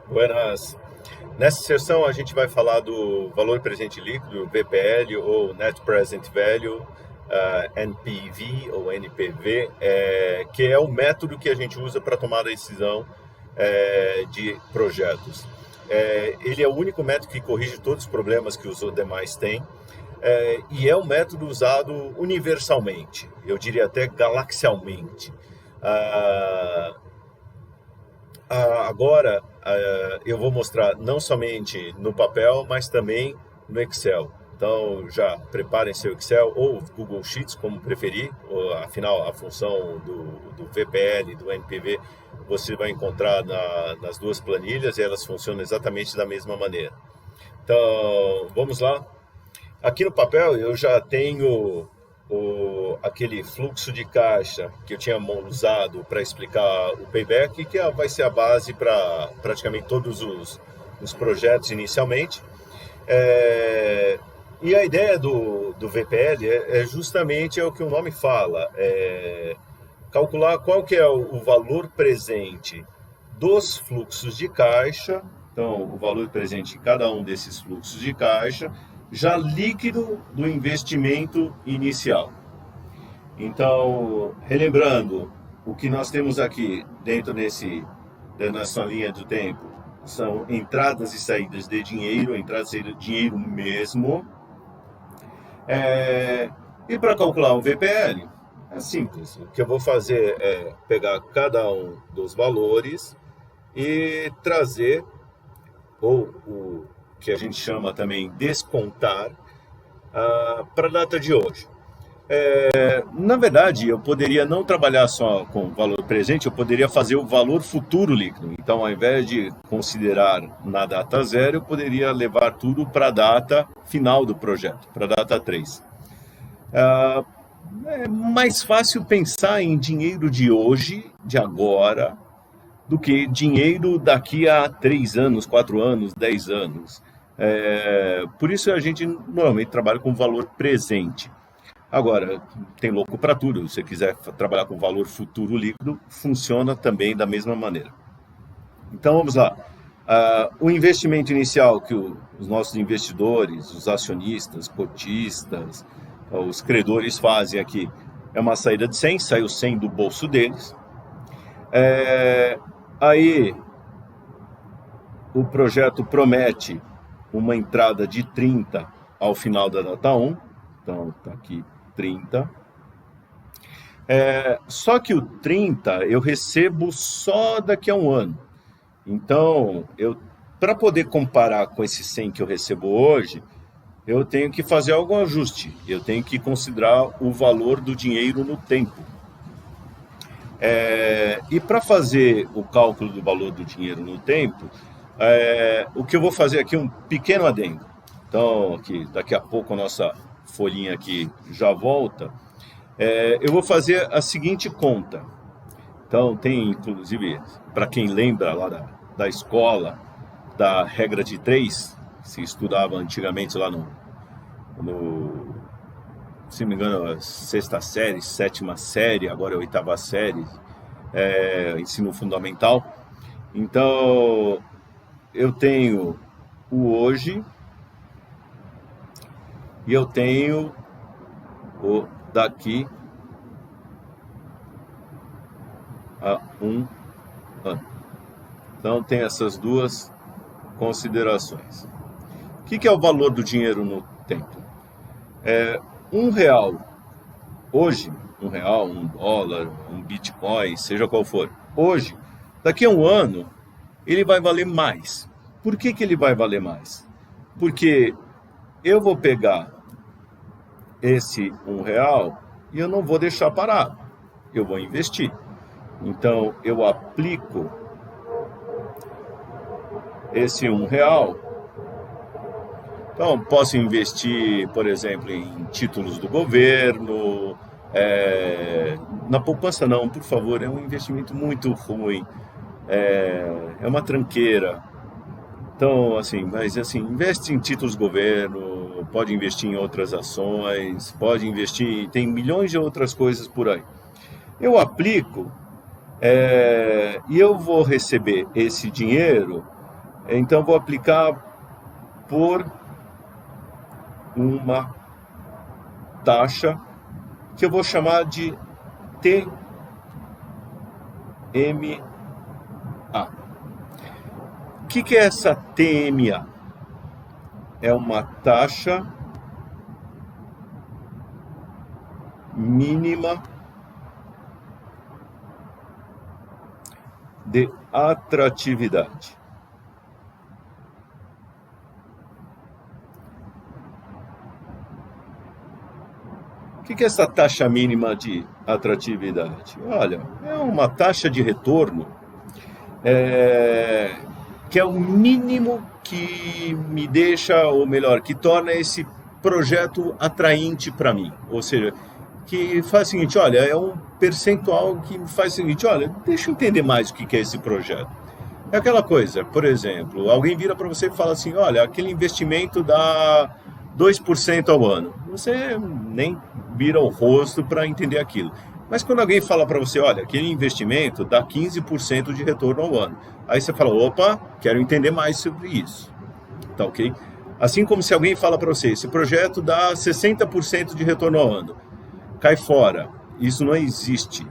Buenas. Nessa sessão a gente vai falar do valor presente líquido, VPL ou Net Present Value, NPV ou NPV, que é o método que a gente usa para tomar a decisão de projetos. Ele é o único método que corrige todos os problemas que os demais têm, e é um método usado universalmente, eu diria até galaxialmente. Agora eu vou mostrar não somente no papel, mas também no Excel. Então já preparem seu Excel ou Google Sheets, como preferir. Afinal, a função do VPL e do NPV você vai encontrar nas duas planilhas e elas funcionam exatamente da mesma maneira. Então vamos lá. Aqui no papel eu já tenho aquele fluxo de caixa que eu tinha usado para explicar o payback, que vai ser a base para praticamente todos os projetos inicialmente. E a ideia do VPL é justamente o que o nome fala, calcular qual que é o valor presente dos fluxos de caixa, então o valor presente em cada um desses fluxos de caixa, já líquido do investimento inicial. Então, relembrando, o que nós temos aqui dentro nessa linha do tempo são entradas e saídas de dinheiro, entradas e saídas de dinheiro mesmo. E para calcular o VPL, é simples. O que eu vou fazer é pegar cada um dos valores e trazer, ou o que a gente chama também descontar, para a data de hoje. Na verdade, eu poderia não trabalhar só com o valor presente, eu poderia fazer o valor futuro líquido. Então, ao invés de considerar na data 0, eu poderia levar tudo para a data final do projeto, para a data 3. É mais fácil pensar em dinheiro de hoje, de agora, do que dinheiro daqui a 3 anos, 4 anos, 10 anos. Por isso a gente normalmente trabalha com valor presente. Agora, tem louco para tudo. Se você quiser trabalhar com valor futuro líquido, funciona também da mesma maneira. Então vamos lá. O investimento inicial que os nossos investidores, os acionistas, cotistas, os credores fazem aqui é uma saída de 100, saiu 100 do bolso deles. Aí o projeto promete uma entrada de 30 ao final da data 1. Então está aqui 30. Só que o 30 eu recebo só daqui a um ano. Então, para poder comparar com esse 100 que eu recebo hoje, eu tenho que fazer algum ajuste. Eu tenho que considerar o valor do dinheiro no tempo. E para fazer o cálculo do valor do dinheiro no tempo, o que eu vou fazer aqui é um pequeno adendo. Então, aqui, daqui a pouco a nossa folhinha aqui já volta. Eu vou fazer a seguinte conta. Então, tem inclusive, para quem lembra lá da escola, da regra de 3, que se estudava antigamente lá se não me engano, a 6ª série, 7ª série, agora é a 8ª série, ensino fundamental. Então, eu tenho o hoje e eu tenho o daqui a um ano. Então, tem essas duas considerações. O que é o valor do dinheiro no tempo? R$1 hoje, R$1, $1, um Bitcoin, seja qual for, hoje, daqui a um ano, ele vai valer mais. Por que ele vai valer mais? Porque eu vou pegar esse R$1 e eu não vou deixar parado, eu vou investir. Então, eu aplico esse R$1. Então, posso investir, por exemplo, em títulos do governo. Na poupança não, por favor, é um investimento muito ruim. É uma tranqueira. Então, assim, investe em títulos do governo, pode investir em outras ações, pode investir, tem milhões de outras coisas por aí. Eu aplico E eu vou receber esse dinheiro, então vou aplicar por uma taxa que eu vou chamar de TMA. O que é essa TMA? É uma taxa mínima de atratividade. O que é essa taxa mínima de atratividade? Olha, é uma taxa de retorno que é o mínimo que me deixa, ou melhor, que torna esse projeto atraente para mim. Ou seja, que faz o seguinte, olha, é um percentual que faz o seguinte, olha, deixa eu entender mais o que é esse projeto. É aquela coisa, por exemplo, alguém vira para você e fala assim, olha, aquele investimento dá 2% ao ano. Você nem vira o rosto para entender aquilo. Mas quando alguém fala para você, olha, aquele investimento dá 15% de retorno ao ano. Aí você fala, opa, quero entender mais sobre isso. Tá ok? Assim como se alguém fala para você, esse projeto dá 60% de retorno ao ano. Cai fora. Isso não existe.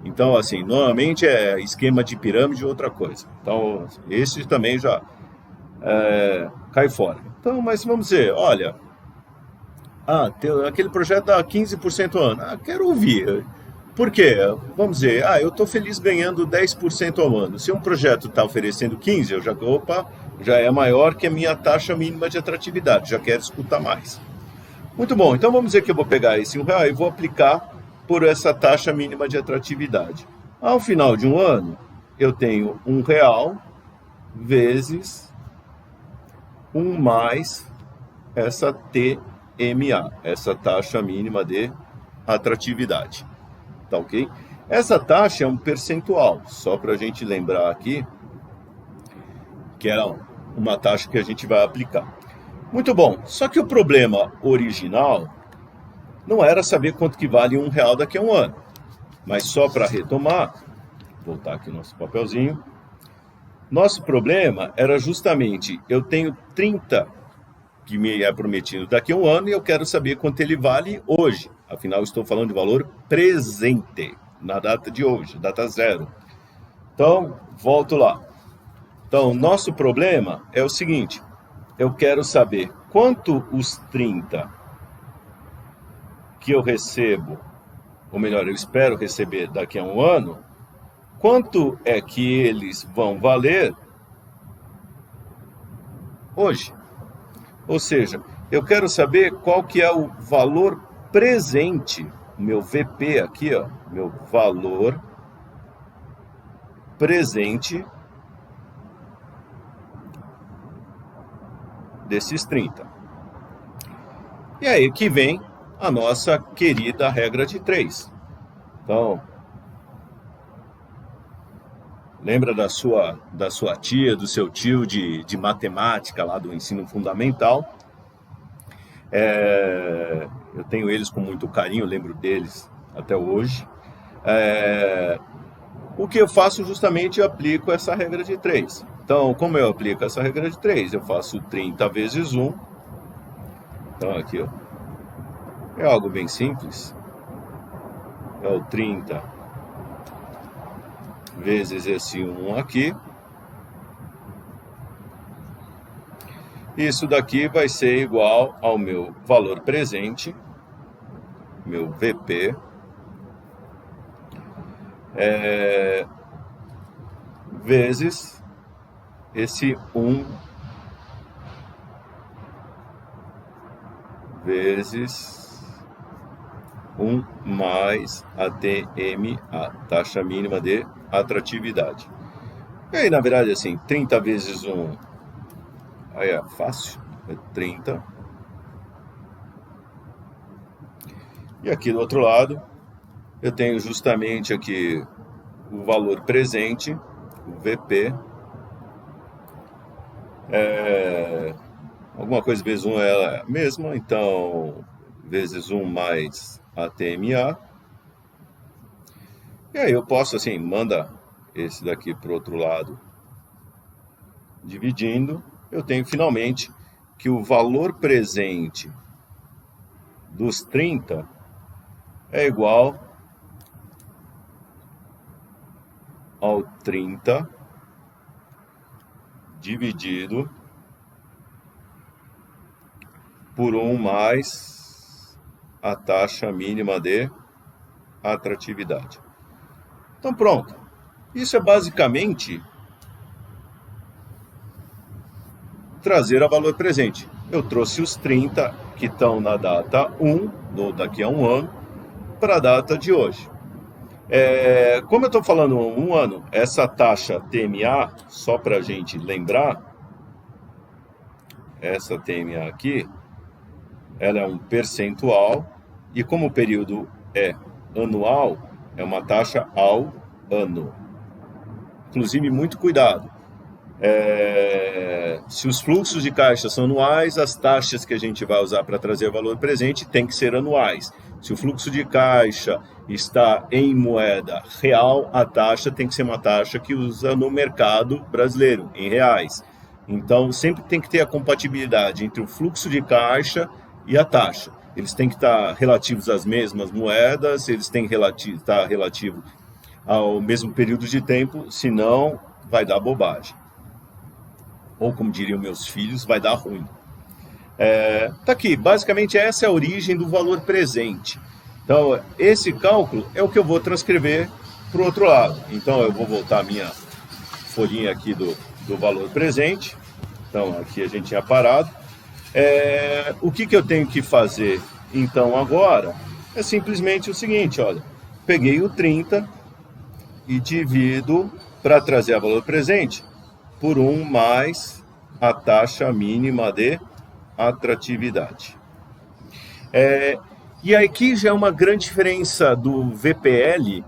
Então, assim, normalmente é esquema de pirâmide ou outra coisa. Então, esse também já cai fora. Então, mas vamos dizer, olha, aquele projeto dá 15% ao ano. Quero ouvir. Por quê? Vamos dizer, eu estou feliz ganhando 10% ao ano. Se um projeto está oferecendo 15%, eu já é maior que a minha taxa mínima de atratividade. Já quero escutar mais. Muito bom, então vamos dizer que eu vou pegar esse R$1 e vou aplicar por essa taxa mínima de atratividade. Ao final de um ano, eu tenho R$1 vezes 1 mais essa TMA, essa taxa mínima de atratividade. Tá ok? Essa taxa é um percentual, só para a gente lembrar aqui, que é uma taxa que a gente vai aplicar. Muito bom, só que o problema original não era saber quanto que vale R$1 daqui a um ano. Mas só para retomar, voltar aqui o nosso papelzinho, nosso problema era justamente, eu tenho 30 que me é prometido daqui a um ano e eu quero saber quanto ele vale hoje. Afinal, estou falando de valor presente, na data de hoje, data zero. Então, volto lá. Então, nosso problema é o seguinte, eu quero saber quanto os 30 que eu recebo, ou melhor, eu espero receber daqui a um ano, quanto é que eles vão valer hoje. Ou seja, eu quero saber qual que é o valor presente, meu VP aqui, ó, meu valor presente desses 30. E aí que vem a nossa querida regra de 3. Então, lembra da sua tia, do seu tio de matemática lá do ensino fundamental? Eu tenho eles com muito carinho, lembro deles até hoje. O que eu faço justamente, eu aplico essa regra de 3. Então, como eu aplico essa regra de 3? Eu faço 30 vezes 1. Então, aqui, ó, é algo bem simples. É o 30 vezes esse 1 aqui. Isso daqui vai ser igual ao meu valor presente, meu VP, vezes esse 1 vezes 1 mais a TMA, taxa mínima de atratividade. E aí, na verdade, assim, 30 vezes 1, aí é fácil, é 30. E aqui do outro lado, eu tenho justamente aqui o valor presente, o VP. Alguma coisa vezes 1 é a mesma, então vezes 1 mais a TMA. E aí eu posso, assim, manda esse daqui para o outro lado, dividindo, eu tenho finalmente que o valor presente dos 30 é igual ao 30 dividido por 1 mais a taxa mínima de atratividade. Então pronto. Isso é basicamente trazer a valor presente. Eu trouxe os 30 que estão na data 1, ou daqui a um ano, para a data de hoje. Como eu estou falando um ano, essa taxa TMA, só para a gente lembrar, essa TMA aqui, ela é um percentual, e como o período é anual, é uma taxa ao ano. Inclusive, muito cuidado. Se os fluxos de caixa são anuais, as taxas que a gente vai usar para trazer valor presente tem que ser anuais. Se o fluxo de caixa está em moeda real, a taxa tem que ser uma taxa que usa no mercado brasileiro, em reais. Então, sempre tem que ter a compatibilidade entre o fluxo de caixa e a taxa. Eles têm que estar relativos às mesmas moedas, eles têm que estar relativo ao mesmo período de tempo, senão vai dar bobagem. Ou, como diriam meus filhos, vai dar ruim. Tá aqui, basicamente essa é a origem do valor presente. Então, esse cálculo é o que eu vou transcrever para o outro lado. Então, eu vou voltar a minha folhinha aqui do valor presente. Então, aqui a gente tinha parado. O que eu tenho que fazer, então, agora, é simplesmente o seguinte, olha. Peguei o 30 e divido, para trazer a valor presente, por 1 mais a taxa mínima de atratividade. E aqui já é uma grande diferença do VPL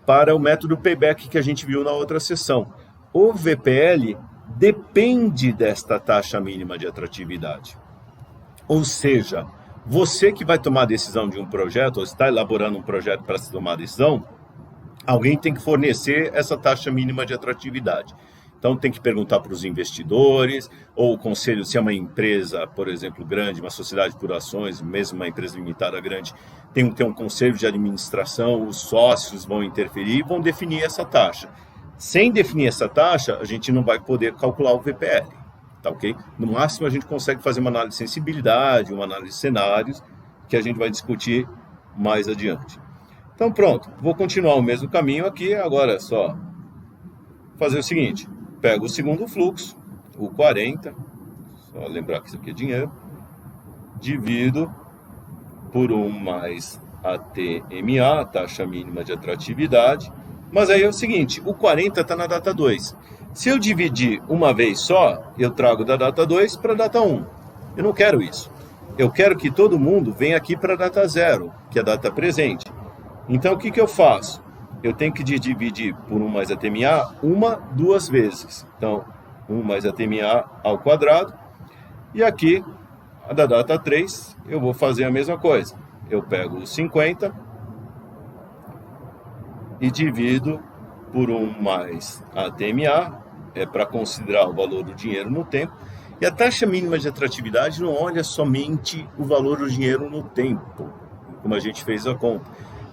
para o método payback que a gente viu na outra sessão. O VPL depende desta taxa mínima de atratividade. Ou seja, você que vai tomar a decisão de um projeto, ou está elaborando um projeto para se tomar a decisão, alguém tem que fornecer essa taxa mínima de atratividade. Então tem que perguntar para os investidores, ou o conselho, se é uma empresa, por exemplo, grande, uma sociedade por ações, mesmo uma empresa limitada grande, tem que ter um conselho de administração, os sócios vão interferir e vão definir essa taxa. Sem definir essa taxa, a gente não vai poder calcular o VPL, tá ok? No máximo a gente consegue fazer uma análise de sensibilidade, uma análise de cenários, que a gente vai discutir mais adiante. Então pronto, vou continuar o mesmo caminho aqui, agora é só fazer o seguinte. Pego o segundo fluxo, o 40, só lembrar que isso aqui é dinheiro, divido por 1 mais a TMA, taxa mínima de atratividade, mas aí é o seguinte, o 40 está na data 2. Se eu dividir uma vez só, eu trago da data 2 para a data 1. Eu não quero isso. Eu quero que todo mundo venha aqui para a data 0, que é a data presente. Então o que eu faço? Eu tenho que dividir por 1 mais a TMA duas vezes. Então, 1 mais a TMA ao quadrado. E aqui, a da data 3, eu vou fazer a mesma coisa. Eu pego os 50 e divido por 1 mais a TMA, para considerar o valor do dinheiro no tempo. E a taxa mínima de atratividade não olha somente o valor do dinheiro no tempo, como a gente fez a conta.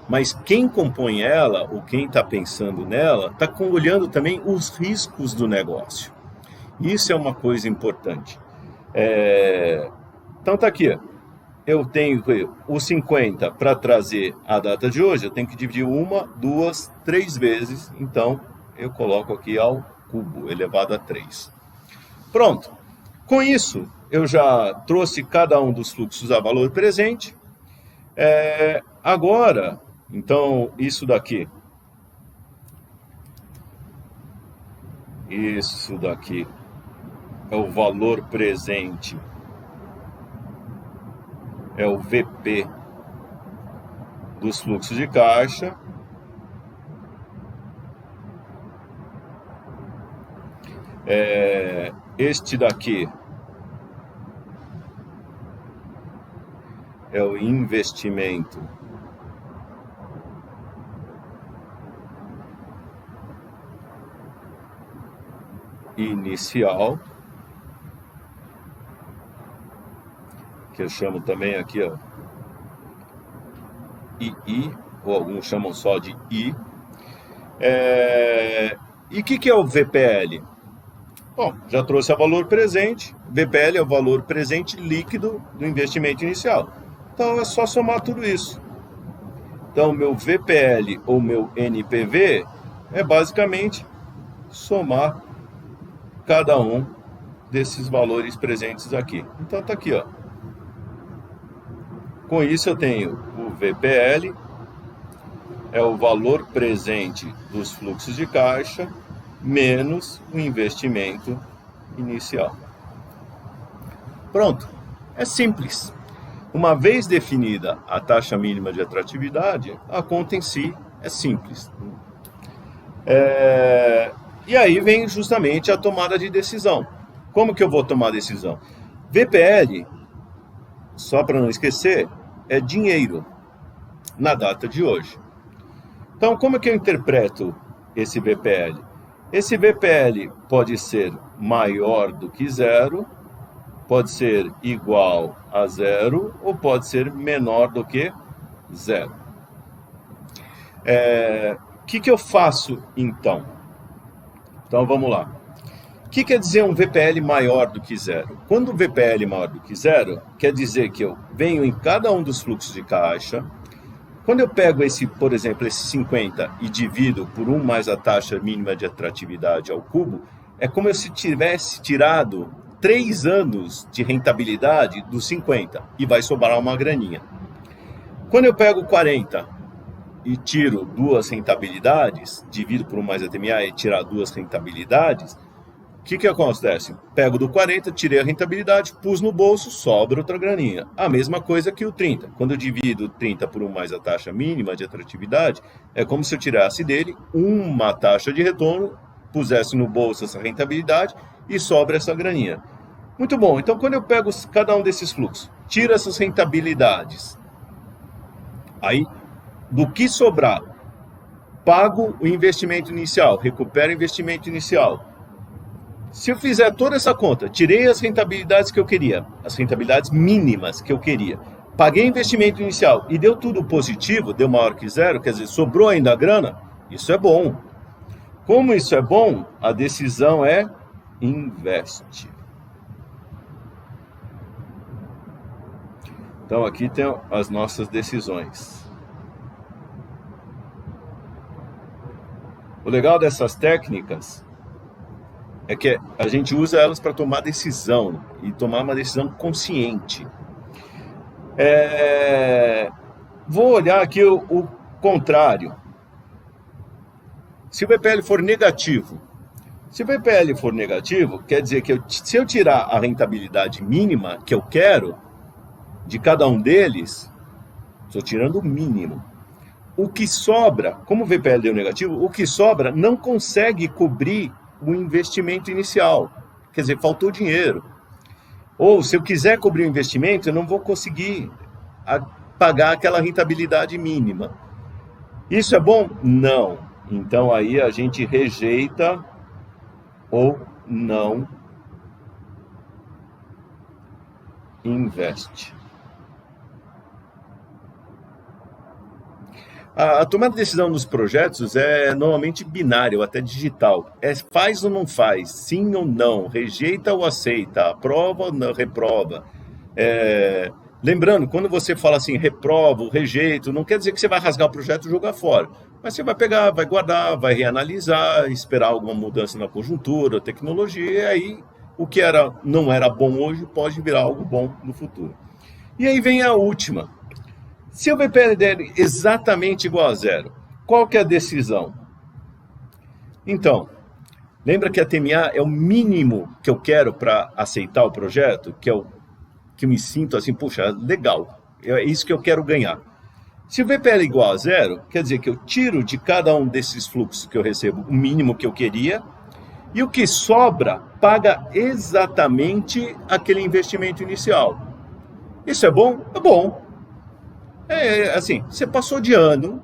Mas quem compõe ela, ou quem está pensando nela, está olhando também os riscos do negócio. Isso é uma coisa importante. Então está aqui. Eu tenho os 50 para trazer a data de hoje, eu tenho que dividir 1, 2, 3 vezes. Então eu coloco aqui ao cubo, elevado a 3. Pronto. Com isso, eu já trouxe cada um dos fluxos a valor presente. Agora... Então, isso daqui é o valor presente, é o VP dos fluxos de caixa. Este daqui é o investimento inicial, que eu chamo também aqui, ó, II, ou alguns chamam só de I. E o que é o VPL? Bom, já trouxe a valor presente. VPL é o valor presente líquido do investimento inicial. Então é só somar tudo isso. Então meu VPL ou meu NPV é basicamente somar cada um desses valores presentes aqui. Então tá aqui, ó. Com isso eu tenho o VPL, é o valor presente dos fluxos de caixa, menos o investimento inicial. Pronto, é simples. Uma vez definida a taxa mínima de atratividade, a conta em si é simples. E aí vem justamente a tomada de decisão. Como que eu vou tomar a decisão? VPL, só para não esquecer, é dinheiro na data de hoje. Então, como é que eu interpreto esse VPL? Esse VPL pode ser maior do que zero, pode ser igual a zero ou pode ser menor do que zero. O que eu faço então? Então vamos lá. O que quer dizer um VPL maior do que zero? Quando o VPL é maior do que zero, quer dizer que eu venho em cada um dos fluxos de caixa. Quando eu pego por exemplo, esse 50 e divido por 1 mais a taxa mínima de atratividade ao cubo, é como se tivesse tirado 3 anos de rentabilidade dos 50 e vai sobrar uma graninha. Quando eu pego 40 e tiro 2 rentabilidades, divido por 1 mais a TMA e tirar 2 rentabilidades, o que acontece? Pego do 40, tirei a rentabilidade, pus no bolso, sobra outra graninha. A mesma coisa que o 30. Quando eu divido 30 por 1 mais a taxa mínima de atratividade, é como se eu tirasse dele uma taxa de retorno, pusesse no bolso essa rentabilidade e sobra essa graninha. Muito bom. Então, quando eu pego cada um desses fluxos, tiro essas rentabilidades, aí, do que sobrar, pago o investimento inicial, recupero o investimento inicial. Se eu fizer toda essa conta, tirei as rentabilidades que eu queria, as rentabilidades mínimas que eu queria, paguei o investimento inicial e deu tudo positivo, deu maior que zero, quer dizer, sobrou ainda a grana, isso é bom. Como isso é bom, a decisão é investe. Então aqui tem as nossas decisões. O legal dessas técnicas é que a gente usa elas para tomar decisão e tomar uma decisão consciente. Vou olhar aqui o contrário. Se o VPL for negativo, quer dizer que se eu tirar a rentabilidade mínima que eu quero de cada um deles, estou tirando o mínimo. O que sobra, como o VPL deu negativo, o que sobra não consegue cobrir o investimento inicial. Quer dizer, faltou dinheiro. Ou, se eu quiser cobrir o investimento, eu não vou conseguir pagar aquela rentabilidade mínima. Isso é bom? Não. Então, aí a gente rejeita ou não investe. A tomada de decisão nos projetos é normalmente binária ou até digital. Faz ou não faz, sim ou não, rejeita ou aceita, aprova ou não, reprova. Lembrando, quando você fala assim, reprovo, rejeito, não quer dizer que você vai rasgar o projeto e jogar fora. Mas você vai pegar, vai guardar, vai reanalisar, esperar alguma mudança na conjuntura, tecnologia, e aí o que não era bom hoje pode virar algo bom no futuro. E aí vem a última. Se o VPL der exatamente igual a zero, qual que é a decisão? Então, lembra que a TMA é o mínimo que eu quero para aceitar o projeto? Que eu me sinto assim, puxa, legal, é isso que eu quero ganhar. Se o VPL é igual a zero, quer dizer que eu tiro de cada um desses fluxos que eu recebo o mínimo que eu queria, e o que sobra paga exatamente aquele investimento inicial. Isso é bom? É bom. Assim, você passou de ano,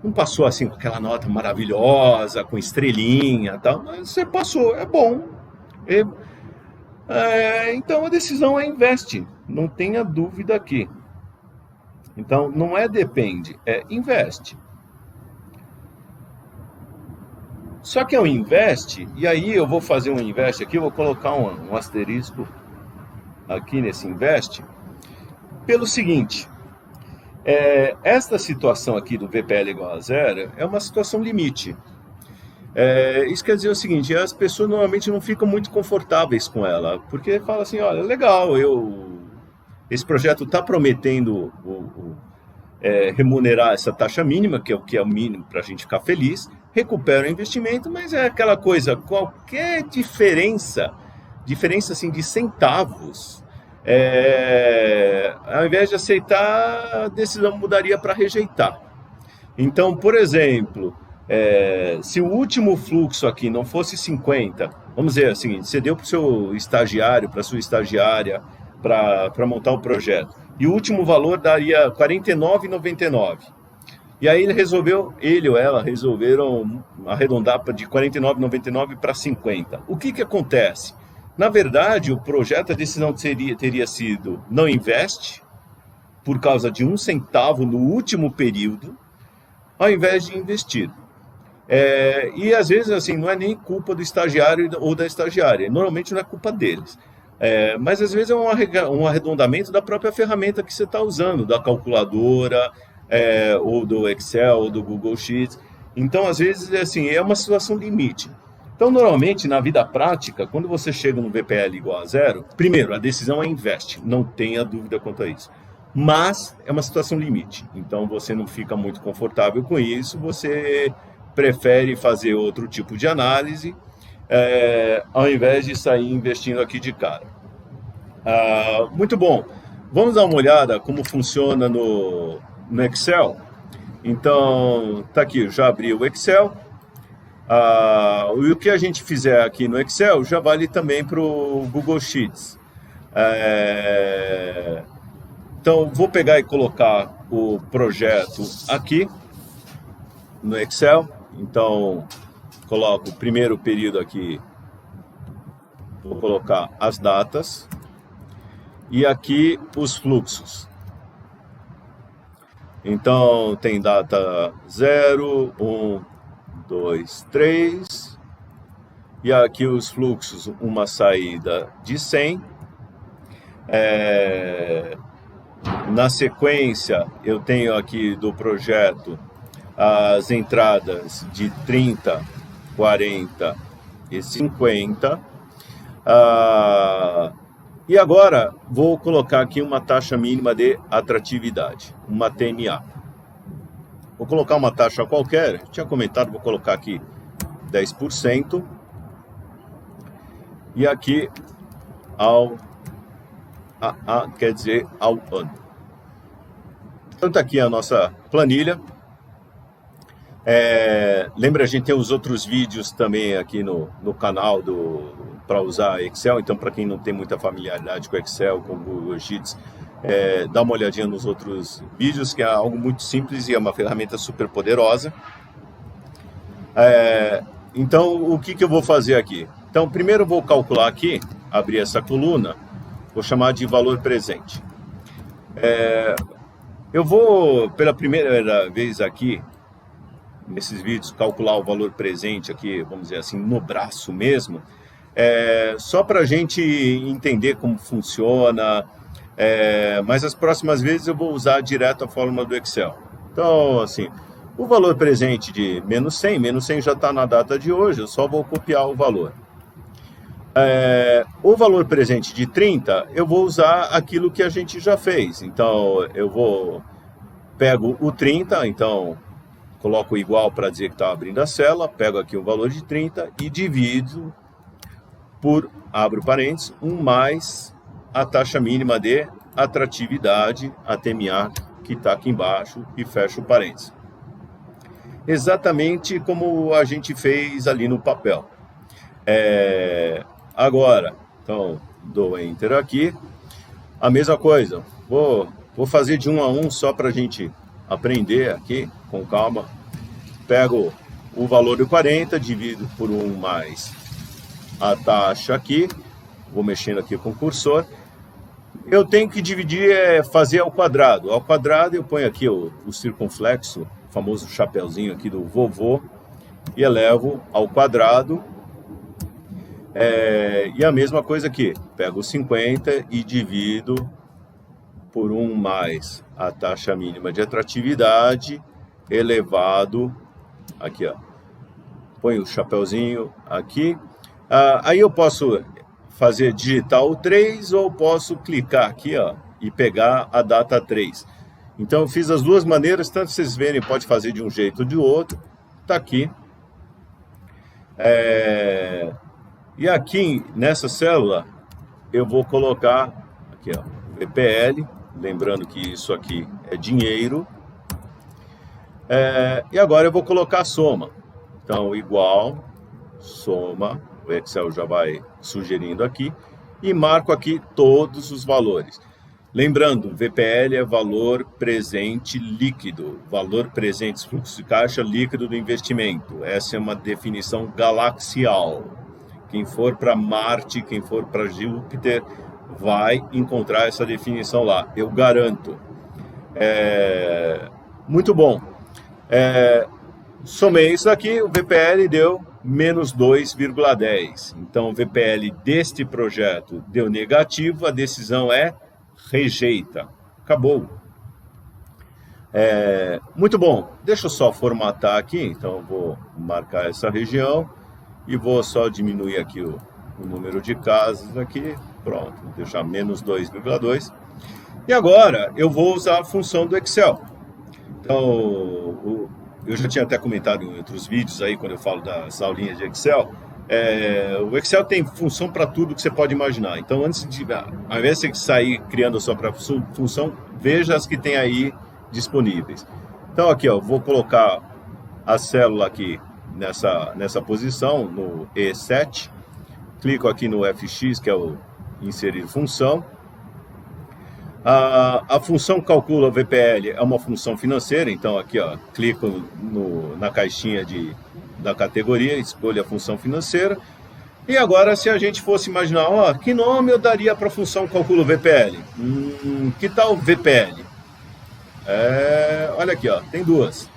não passou assim com aquela nota maravilhosa, com estrelinha e tal, mas você passou, é bom. E, então a decisão é investe, não tenha dúvida aqui. Então não é depende, é investe. Só que é um investe, e aí eu vou fazer um investe aqui, eu vou colocar um asterisco aqui nesse investe, pelo seguinte, esta situação aqui do VPL igual a zero é uma situação limite. Isso quer dizer o seguinte, as pessoas normalmente não ficam muito confortáveis com ela, porque fala assim, olha, legal, esse projeto está prometendo remunerar essa taxa mínima, que é o mínimo para a gente ficar feliz, recupera o investimento, mas é aquela coisa, qualquer diferença assim, de centavos, ao invés de aceitar, a decisão mudaria para rejeitar. Então, por exemplo, se o último fluxo aqui não fosse 50, vamos dizer assim, você deu para o seu estagiário, para a sua estagiária, para montar o projeto, e o último valor daria R$ 49,99. E aí ele ou ela resolveram arredondar de R$ 49,99 para 50. O que acontece? Na verdade, o projeto, a decisão teria sido não investe, por causa de 1 centavo no último período, ao invés de investir. E às vezes assim, não é nem culpa do estagiário ou da estagiária, normalmente não é culpa deles. Mas às vezes é um arredondamento da própria ferramenta que você está usando, da calculadora, ou do Excel, ou do Google Sheets. Então, às vezes, assim, é uma situação limite. Então, normalmente, na vida prática, quando você chega no VPL igual a zero, primeiro, a decisão é investe, não tenha dúvida quanto a isso. Mas é uma situação limite, então você não fica muito confortável com isso, você prefere fazer outro tipo de análise, ao invés de sair investindo aqui de cara. Muito bom. Vamos dar uma olhada como funciona no Excel. Então, tá aqui, eu já abri o Excel. E o que a gente fizer aqui no Excel já vale também para o Google Sheets. Então, vou pegar e colocar o projeto aqui no Excel. Então, coloco o primeiro período aqui, vou colocar as datas e aqui os fluxos. Então, tem data 0, 1, 2, 3, e aqui os fluxos, uma saída de 100. Na sequência, eu tenho aqui do projeto as entradas de 30, 40 e 50. E agora vou colocar aqui uma taxa mínima de atratividade, uma TMA. Vou colocar uma taxa qualquer, tinha comentado, vou colocar aqui 10%. E aqui quer dizer ao ano. Então tá aqui a nossa planilha. Lembra, a gente tem os outros vídeos também aqui no canal para usar Excel. Então, para quem não tem muita familiaridade com Excel, com Google Sheets, dá uma olhadinha nos outros vídeos, que é algo muito simples e é uma ferramenta super poderosa. Então, o que eu vou fazer aqui? Então, primeiro eu vou calcular aqui, abrir essa coluna, vou chamar de valor presente. Eu vou, pela primeira vez aqui, nesses vídeos, calcular o valor presente aqui, vamos dizer assim, no braço mesmo, só para a gente entender como funciona, mas as próximas vezes eu vou usar direto a fórmula do Excel. Então, assim, o valor presente de menos 100 já está na data de hoje, eu só vou copiar o valor. O valor presente de 30, eu vou usar aquilo que a gente já fez. Então, pego o 30, então coloco igual para dizer que está abrindo a célula, pego aqui o valor de 30 e divido por, abro parênteses, 1 mais a taxa mínima de atratividade, a TMA, que está aqui embaixo, e fecho o parênteses. Exatamente como a gente fez ali no papel. Agora, então, dou Enter aqui. A mesma coisa, vou fazer de 1 a 1 só para a gente aprender aqui, com calma. Pego o valor de 40, divido por 1 mais a taxa aqui, vou mexendo aqui com o cursor, eu tenho que dividir, fazer ao quadrado. Ao quadrado eu ponho aqui o circunflexo, o famoso chapeuzinho aqui do vovô, e elevo ao quadrado. E a mesma coisa aqui, pego 50 e divido por 1 mais a taxa mínima de atratividade, elevado, aqui ó, põe o chapeuzinho aqui. Aí eu posso digitar o 3 ou posso clicar aqui ó, e pegar a data 3. Então eu fiz as duas maneiras, tanto vocês verem, pode fazer de um jeito ou de outro, tá aqui. E aqui nessa célula eu vou colocar aqui ó, VPL, lembrando que isso aqui é dinheiro. E agora eu vou colocar a soma. Então, igual, soma, o Excel já vai sugerindo aqui, e marco aqui todos os valores. Lembrando, VPL é valor presente líquido, valor presente, fluxo de caixa líquido do investimento. Essa é uma definição galaxial. Quem for para Marte, quem for para Júpiter, vai encontrar essa definição lá, eu garanto. Muito bom. Somei isso aqui, o VPL deu menos 2,10. Então, o VPL deste projeto deu negativo, a decisão é rejeita. Acabou. Muito bom. Deixa eu só formatar aqui, então eu vou marcar essa região e vou só diminuir aqui o número de casas aqui. Pronto, vou deixar menos 2,2. E agora eu vou usar a função do Excel. Então, eu já tinha até comentado em outros vídeos aí, quando eu falo das aulinhas de Excel, o Excel tem função para tudo que você pode imaginar. Então, ao invés de você sair criando a sua própria função, veja as que tem aí disponíveis. Então, aqui, ó, vou colocar a célula aqui nessa posição, no E7. Clico aqui no FX, que é o inserir função. A função calcula o VPL, é uma função financeira, então aqui ó, clico na caixinha da categoria, escolho a função financeira. E agora, se a gente fosse imaginar, ó, que nome eu daria para a função calcula o VPL? Que tal VPL? Olha aqui, ó, tem duas.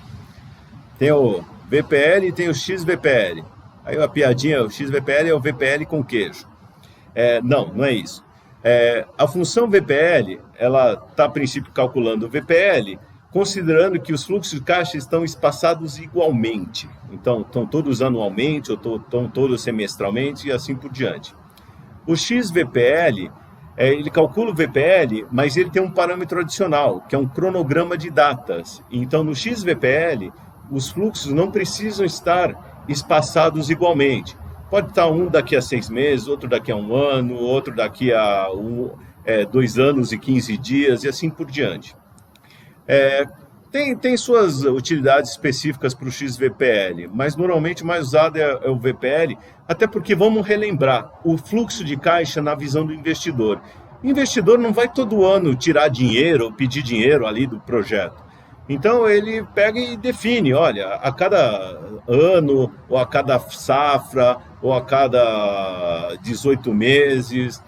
Tem o VPL e tem o XVPL. Aí a piadinha, o XVPL é o VPL com queijo. Não é isso. A função VPL, ela está a princípio calculando o VPL, considerando que os fluxos de caixa estão espaçados igualmente. Então, estão todos anualmente, ou estão todos semestralmente, e assim por diante. O XVPL, ele calcula o VPL, mas ele tem um parâmetro adicional, que é um cronograma de datas. Então, no XVPL, os fluxos não precisam estar espaçados igualmente. Pode estar um daqui a 6 meses, outro daqui a 1 ano, outro daqui a 2 anos e 15 dias, e assim por diante. Tem suas utilidades específicas para o XVPL, mas normalmente o mais usado é o VPL, até porque, vamos relembrar, o fluxo de caixa na visão do investidor. O investidor não vai todo ano tirar dinheiro ou pedir dinheiro ali do projeto. Então, ele pega e define, olha, a cada ano, ou a cada safra, ou a cada 18 meses.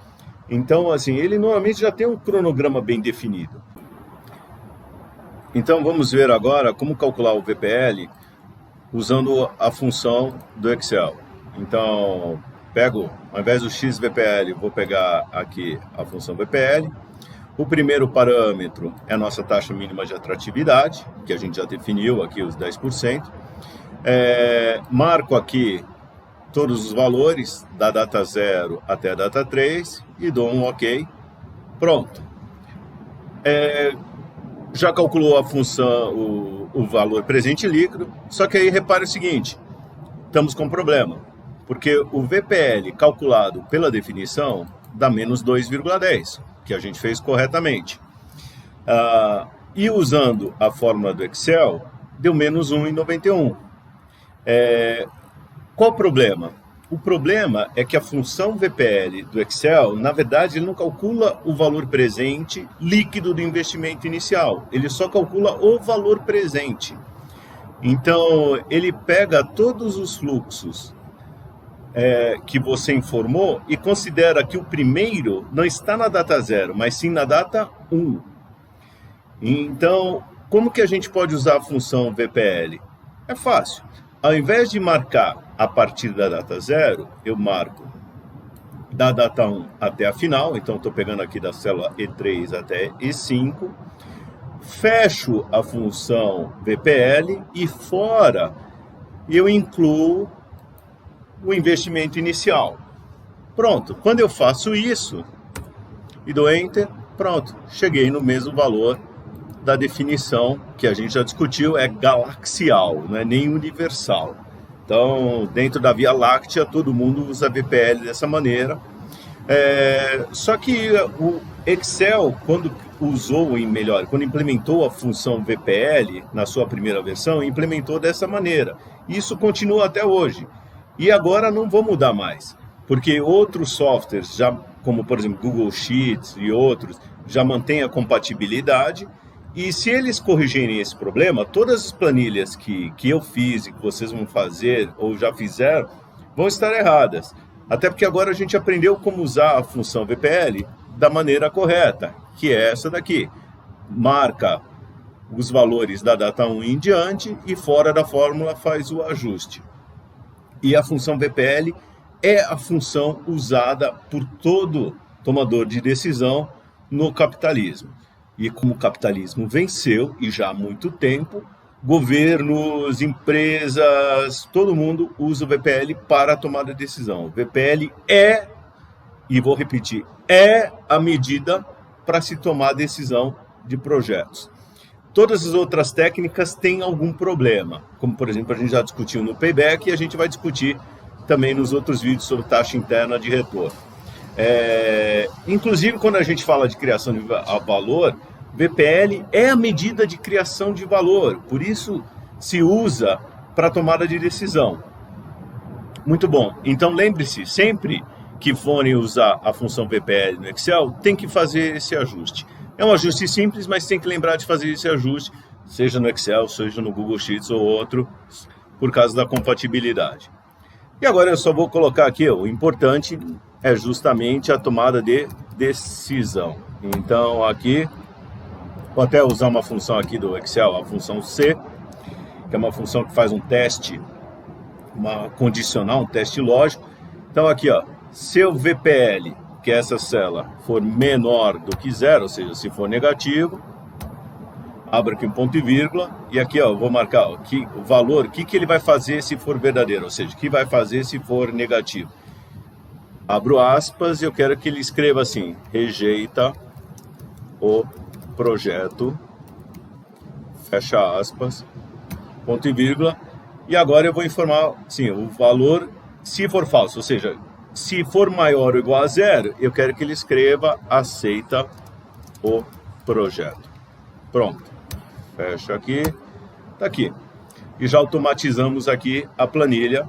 Então, assim, ele normalmente já tem um cronograma bem definido. Então, vamos ver agora como calcular o VPL usando a função do Excel. Então, ao invés do XVPL, vou pegar aqui a função VPL. O primeiro parâmetro é a nossa taxa mínima de atratividade, que a gente já definiu aqui, os 10%. Marco aqui todos os valores, da data 0 até a data 3, e dou um OK. Pronto. Já calculou a função, o valor presente líquido, só que aí repare o seguinte, estamos com um problema, porque o VPL calculado pela definição dá menos 2,10, que a gente fez corretamente. E usando a fórmula do Excel, deu menos 1,91. Qual o problema? O problema é que a função VPL do Excel, na verdade, ele não calcula o valor presente líquido do investimento inicial. Ele só calcula o valor presente. Então, ele pega todos os fluxos que você informou e considera que o primeiro não está na data 0, mas sim na data 1. Então, como que a gente pode usar a função VPL? É fácil. Ao invés de marcar a partir da data 0, eu marco da data 1 até a final. Então, estou pegando aqui da célula E3 até E5. Fecho a função VPL e fora eu incluo o investimento inicial. Pronto. Quando eu faço isso e dou Enter, pronto. Cheguei no mesmo valor da definição que a gente já discutiu, é galaxial, não é nem universal. Então, dentro da Via Láctea, todo mundo usa VPL dessa maneira. Só que o Excel, quando implementou a função VPL na sua primeira versão, implementou dessa maneira. Isso continua até hoje. E agora não vou mudar mais, porque outros softwares, já, como por exemplo Google Sheets e outros, já mantêm a compatibilidade. E se eles corrigirem esse problema, todas as planilhas que eu fiz e que vocês vão fazer ou já fizeram, vão estar erradas. Até porque agora a gente aprendeu como usar a função VPL da maneira correta, que é essa daqui. Marca os valores da data 1 em diante e fora da fórmula faz o ajuste. E a função VPL é a função usada por todo tomador de decisão no capitalismo. E como o capitalismo venceu, e já há muito tempo, governos, empresas, todo mundo usa o VPL para tomar a decisão. O VPL e vou repetir, é a medida para se tomar a decisão de projetos. Todas as outras técnicas têm algum problema, como por exemplo a gente já discutiu no Payback e a gente vai discutir também nos outros vídeos sobre taxa interna de retorno. Inclusive, quando a gente fala de criação de valor, VPL é a medida de criação de valor, por isso se usa para tomada de decisão. Muito bom. Então, lembre-se, sempre que forem usar a função VPL no Excel, tem que fazer esse ajuste. É um ajuste simples, mas tem que lembrar de fazer esse ajuste, seja no Excel, seja no Google Sheets ou outro, por causa da compatibilidade. E agora eu só vou colocar aqui, o importante é justamente a tomada de decisão. Então aqui, vou até usar uma função aqui do Excel, a função C, que é uma função que faz um teste, uma condicional, um teste lógico. Então aqui, ó, se o VPL, que é essa célula, for menor do que 0, ou seja, se for negativo, abro aqui um ponto e vírgula, e aqui ó, eu vou marcar ó, o valor, o que ele vai fazer se for verdadeiro, ou seja, o que vai fazer se for negativo. Abro aspas e eu quero que ele escreva assim, rejeita o projeto, fecha aspas, ponto e vírgula, e agora eu vou informar, sim, o valor, se for falso, ou seja, se for maior ou igual a 0, eu quero que ele escreva aceita o projeto. Pronto. Fecha aqui, tá aqui. E já automatizamos aqui a planilha.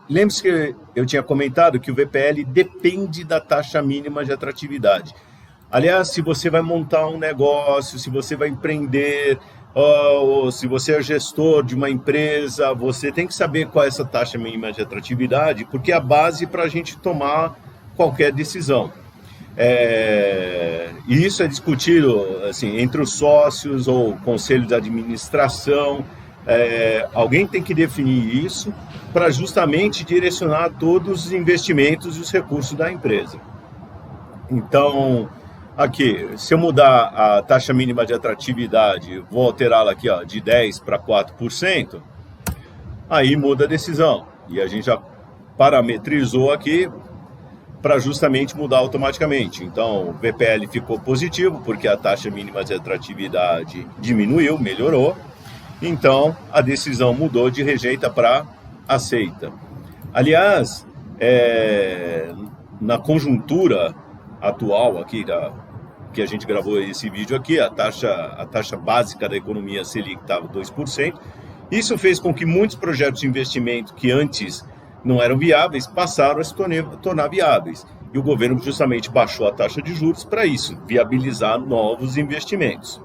Lembre-se que eu tinha comentado que o VPL depende da taxa mínima de atratividade. Aliás, se você vai montar um negócio, se você vai empreender, ou se você é gestor de uma empresa, você tem que saber qual é essa taxa mínima de atratividade, porque é a base para a gente tomar qualquer decisão. E isso é discutido assim, entre os sócios ou conselho de administração. Alguém tem que definir isso para justamente direcionar todos os investimentos e os recursos da empresa. Então, aqui, se eu mudar a taxa mínima de atratividade, vou alterá-la aqui ó, de 10% para 4%, aí muda a decisão. E a gente já parametrizou aqui para justamente mudar automaticamente. Então, o VPL ficou positivo, porque a taxa mínima de atratividade diminuiu, melhorou. Então, a decisão mudou de rejeita para aceita. Aliás, na conjuntura atual aqui, que a gente gravou esse vídeo aqui, a taxa básica da economia Selic estava 2%. Isso fez com que muitos projetos de investimento que antes não eram viáveis, passaram a se tornar viáveis. E o governo justamente baixou a taxa de juros para isso, viabilizar novos investimentos.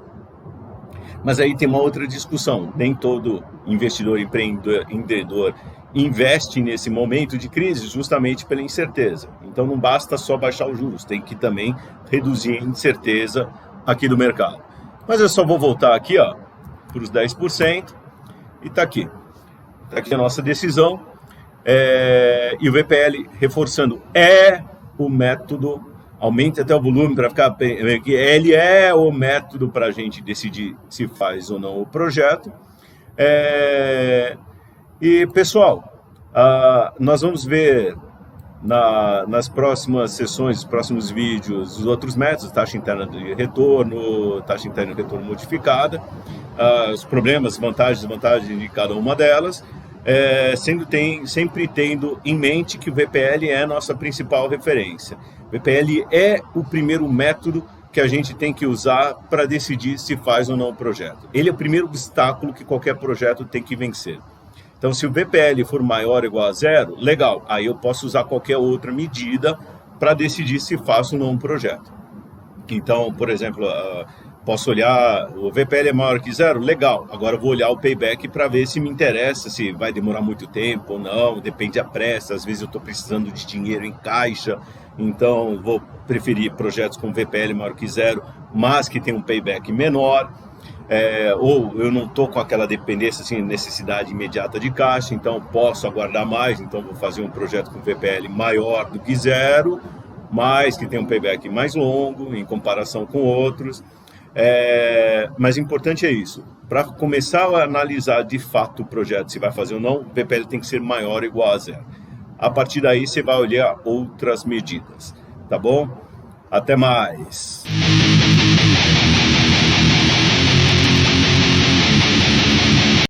Mas aí tem uma outra discussão. Nem todo investidor, empreendedor investe nesse momento de crise justamente pela incerteza. Então não basta só baixar os juros, tem que também reduzir a incerteza aqui do mercado. Mas eu só vou voltar aqui para os 10% e está aqui. Está aqui a nossa decisão. E o VPL, reforçando, é o método, aumente até o volume para ficar... Ele é o método para a gente decidir se faz ou não o projeto. E, pessoal, nós vamos ver nas próximas sessões, nos próximos vídeos, os outros métodos, taxa interna de retorno modificada, os problemas, vantagens e desvantagens de cada uma delas, sempre tendo em mente que o VPL é a nossa principal referência. O VPL é o primeiro método que a gente tem que usar para decidir se faz ou não o projeto. Ele é o primeiro obstáculo que qualquer projeto tem que vencer. Então, se o VPL for maior ou igual a 0, legal, aí eu posso usar qualquer outra medida para decidir se faço ou não um projeto. Então, por exemplo, posso olhar, o VPL é maior que 0, legal, agora eu vou olhar o payback para ver se me interessa, se vai demorar muito tempo ou não, depende da pressa, às vezes eu estou precisando de dinheiro em caixa, então vou preferir projetos com VPL maior que 0, mas que tem um payback menor. Ou eu não estou com aquela dependência, assim, necessidade imediata de caixa, então posso aguardar mais, então vou fazer um projeto com VPL maior do que 0, mas que tem um payback mais longo em comparação com outros. Mas o importante é isso, para começar a analisar de fato o projeto, se vai fazer ou não, o VPL tem que ser maior ou igual a 0. A partir daí você vai olhar outras medidas, tá bom? Até mais!